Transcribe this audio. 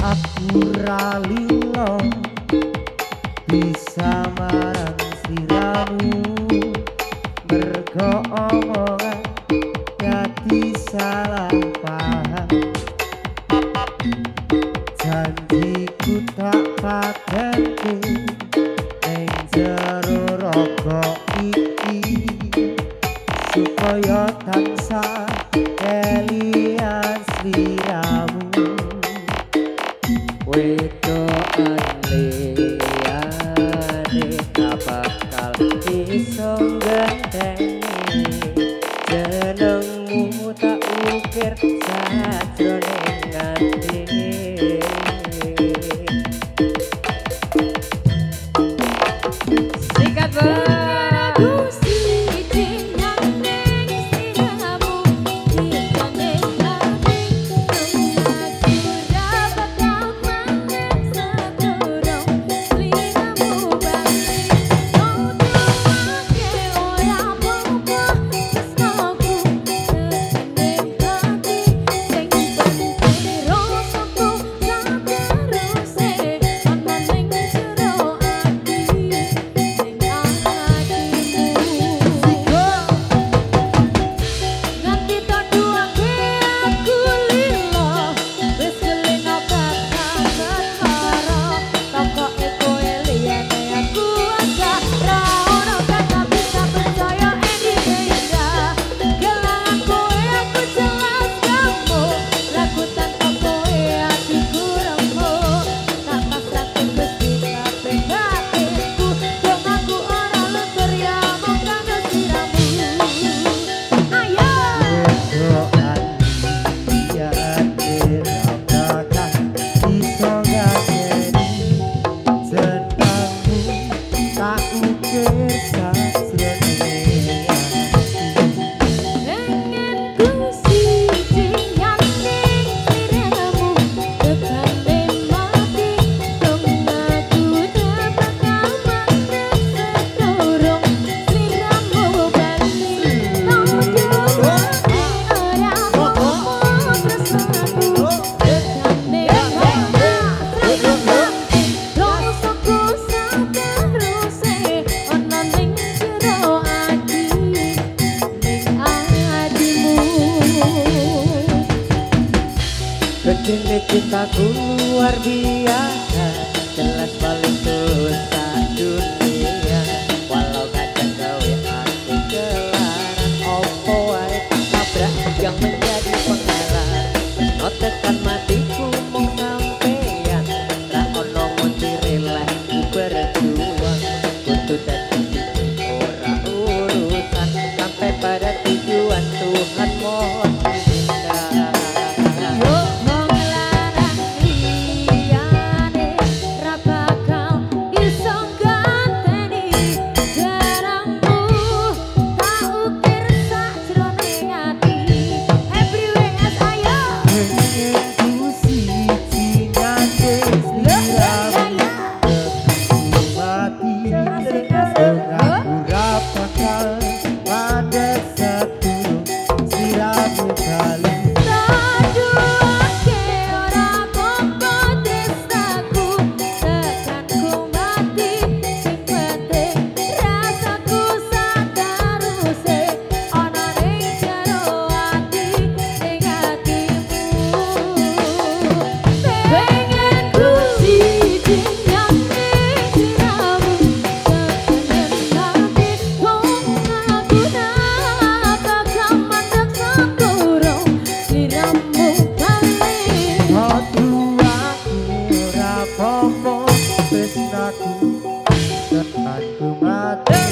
Aku ralilo bisa marang sliramu mergo omongan dadi salah paham. Janjiku tak pateni ning jero raga iki supaya tansah kelian sliramu. Wedokan liyane bakal iso nggenteni jenengmu tak ukir sajroning ati. Sikat Bang. Gedene cintaku luar biasa, jelas paling susah dunia. Walau kadang gawe aku kelaran, opo wae tabrak yang menjadi penghalang. No tekan matiku mung sampeyan, ra ono muncire lah ku berjuang. Kudu dadi ora urusan, sampai pada tujuan Tuhan mohon. Aku mati